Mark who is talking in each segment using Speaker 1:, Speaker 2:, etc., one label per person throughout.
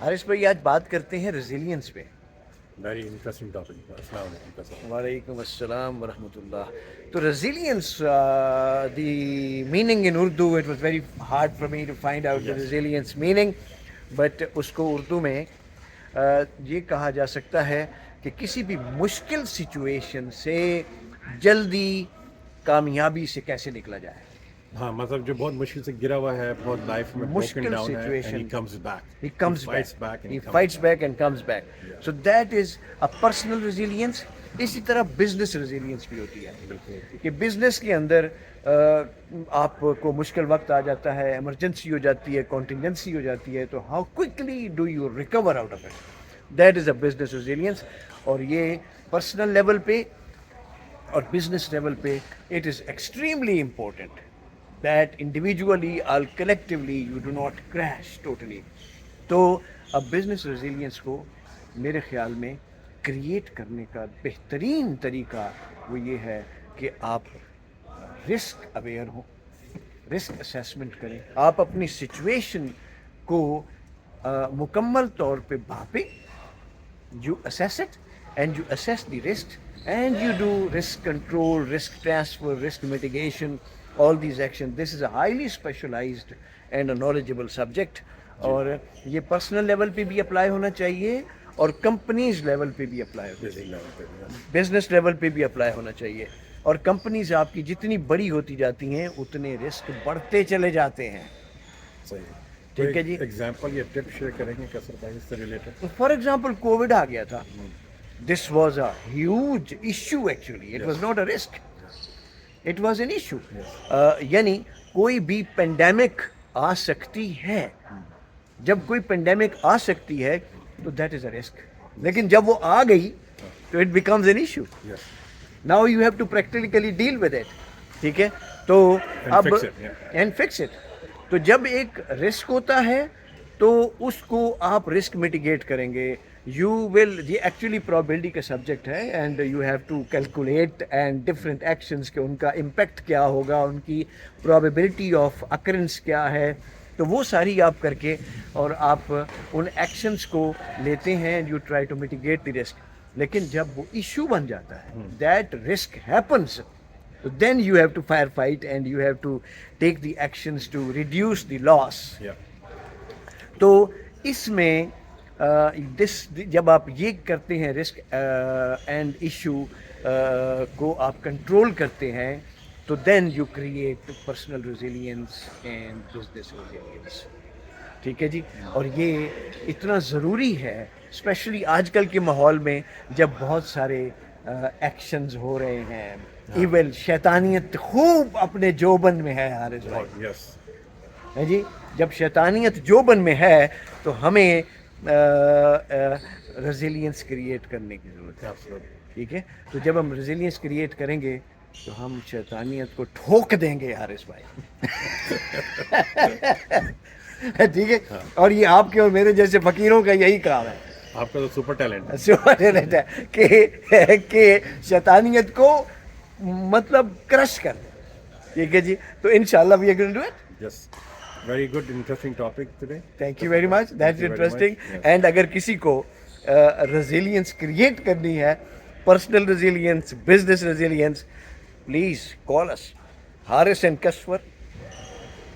Speaker 1: حارث بھائی آج بات کرتے ہیں ریزیلینس پہ.
Speaker 2: Very interesting topic. السلام علیکم.
Speaker 1: وعلیکم السلام ورحمۃ اللہ. تو resilience the meaning in Urdu, it was very hard for me to find out the resilience meaning, but اس کو اردو میں یہ کہا جا سکتا ہے کہ کسی بھی مشکل سچویشن سے جلدی کامیابی سے کیسے نکلا جائے.
Speaker 2: ہاں مطلب جو بہت مشکل سے گرا ہوا ہے, بہت لائف میں broken
Speaker 1: مشکل
Speaker 2: down ہے, and
Speaker 1: situation
Speaker 2: he comes back.
Speaker 1: he comes
Speaker 2: fights
Speaker 1: back,
Speaker 2: back and
Speaker 1: he
Speaker 2: comes
Speaker 1: fights
Speaker 2: back.
Speaker 1: back and comes back. So that is a personal resilience. اسی طرح بزنس ریزیلینس بھی ہوتی ہے کہ بزنس کے اندر آپ کو مشکل وقت آ جاتا ہے, ایمرجنسی ہو جاتی ہے, کانٹینجنسی ہو جاتی ہے, تو how quickly do you recover out of it. That is a business resilience. اور یہ پرسنل لیول پہ اور بزنس لیول پہ it is extremely important that individually or collectively you do not crash totally. تو اب بزنس ریزیلینس کو میرے خیال میں کریٹ کرنے کا بہترین طریقہ وہ یہ ہے کہ آپ رسک اویئر ہوں, رسک اسیسمنٹ کریں, آپ اپنی سچویشن کو مکمل طور پہ بھاپیں, you assess it and you assess the risk and you do risk control, risk transfer, risk mitigation, all these actions. This is a highly specialized and a knowledgeable subject. اور یہ personal level پہ بھی apply ہونا چاہیے اور companies level پہ بھی apply ہونا چاہیے, بزنس لیول پہ بھی اپلائی ہونا چاہیے. اور کمپنیز آپ کی جتنی بڑی ہوتی جاتی ہیں اتنے رسک بڑھتے چلے جاتے ہیں.
Speaker 2: صحیح.
Speaker 1: ٹھیک ہے جی.
Speaker 2: ایگزامپل یا ٹپ شیئر کریں گے کسر بھائی اس سے ریلیٹڈ؟
Speaker 1: فار ایگزامپل کووڈ آ گیا تھا. This was a huge issue actually. It was not a risk, it was an issue. یعنی کوئی بھی پینڈیمک آ سکتی ہے, جب کوئی پینڈیمک آ سکتی ہے تو دیٹ از اے رسک, لیکن جب وہ آ گئی تو it becomes an issue. Now you have to practically deal with it. ٹھیک ہے, تو اب اینڈ فکس اٹ. تو جب ایک رسک ہوتا ہے تو اس کو آپ رسک میٹیگیٹ کریں گے. یو ول, یہ ایکچولی پرابیبلٹی کا سبجیکٹ ہے and you have to calculate and different actions کے ان کا امپیکٹ کیا ہوگا, ان کی پرابیبلٹی آف اکرنس کیا ہے, تو وہ ساری آپ کر کے اور آپ ان ایکشنس کو لیتے ہیں and you try to mitigate the risk. لیکن جب وہ ایشو بن جاتا ہے, that risk happens, then you have to firefight and you have to take the actions to reduce the loss. تو اس میں جب آپ یہ کرتے ہیں رسک اینڈ ایشو کو آپ کنٹرول کرتے ہیں تو then you create personal resilience and business resilience. ٹھیک ہے جی. اور یہ اتنا ضروری ہے اسپیشلی آج کل کے ماحول میں جب بہت سارے ایکشنز ہو رہے ہیں. ایون شیطانیت خوب اپنے جوبن میں ہے حارث بھائی. ہے جی, جب شیطانیت جوبن میں ہے تو ہمیں ریزیلینس کریٹ کرنے کی ضرورت ہے. ٹھیک ہے, تو جب ہم ریزیلینس کریٹ کریں گے تو ہم شیطانیت کو ٹھوک دیں گے حارث بھائی. ٹھیک ہے, اور یہ آپ کے اور میرے جیسے فقیروں کا یہی کام ہے.
Speaker 2: آپ کا تو سپر ٹیلنٹ ہے.
Speaker 1: سپر ٹیلنٹ ہے کہ شیطانیت کو مطلب کرش کر دیں. ٹھیک ہے جی, تو انشاءاللہ we are going to do it.
Speaker 2: Yes, very good interesting topic today.
Speaker 1: Thank you very much, that's interesting. And اگر کسی کو ریزیلینس کریٹ کرنی ہے, personal resilience, business resilience, please call us, Haris and Kasoor.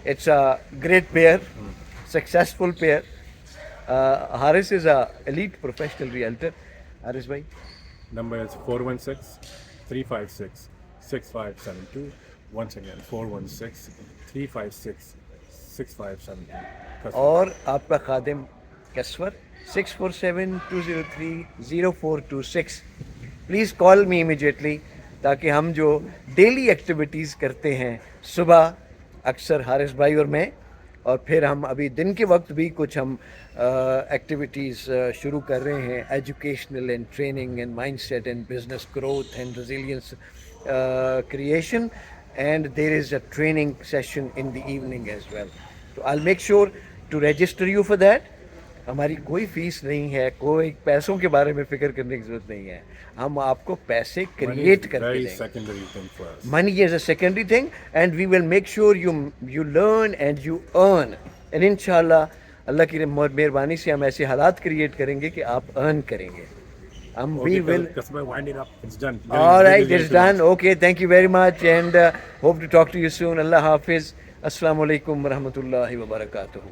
Speaker 1: It's a great pair, successful pair. Haris is a elite professional realtor. Haris بھائی
Speaker 2: number از 416-356-6572. Once again 416-356-6572.
Speaker 1: اور آپ کا خادم Kasoor 647-203-0426. Please call me immediately, تاکہ ہم جو ڈیلی ایکٹیویٹیز کرتے ہیں صبح اکثر حارث بھائی اور میں, اور پھر ہم ابھی دن کے وقت بھی کچھ ہم ایکٹیویٹیز شروع کر رہے ہیں, educational and training and mindset and business growth and resilience creation, and there is a training session in the evening as well. تو I make sure to register you for that. ہماری کوئی face نہیں ہے, کوئی پیسوں کے بارے میں فکر کرنے کی ضرورت نہیں ہے, ہم آپ کو پیسے کریٹ کر کے دیں گے. Money is a secondary thing and we will make sure you learn and you earn, and انشاءاللہ اللہ کی مہربانی سے ہم ایسے حالات کریٹ کریں گے کہ آپ ارن کریں گے. We will.
Speaker 2: Customer winding up. It's done.
Speaker 1: All right, it's done. Okay, thank you very much, and hope to talk to you soon. Allah Hafiz. Assalamu alaikum wa rahmatullahi wa barakatuhu.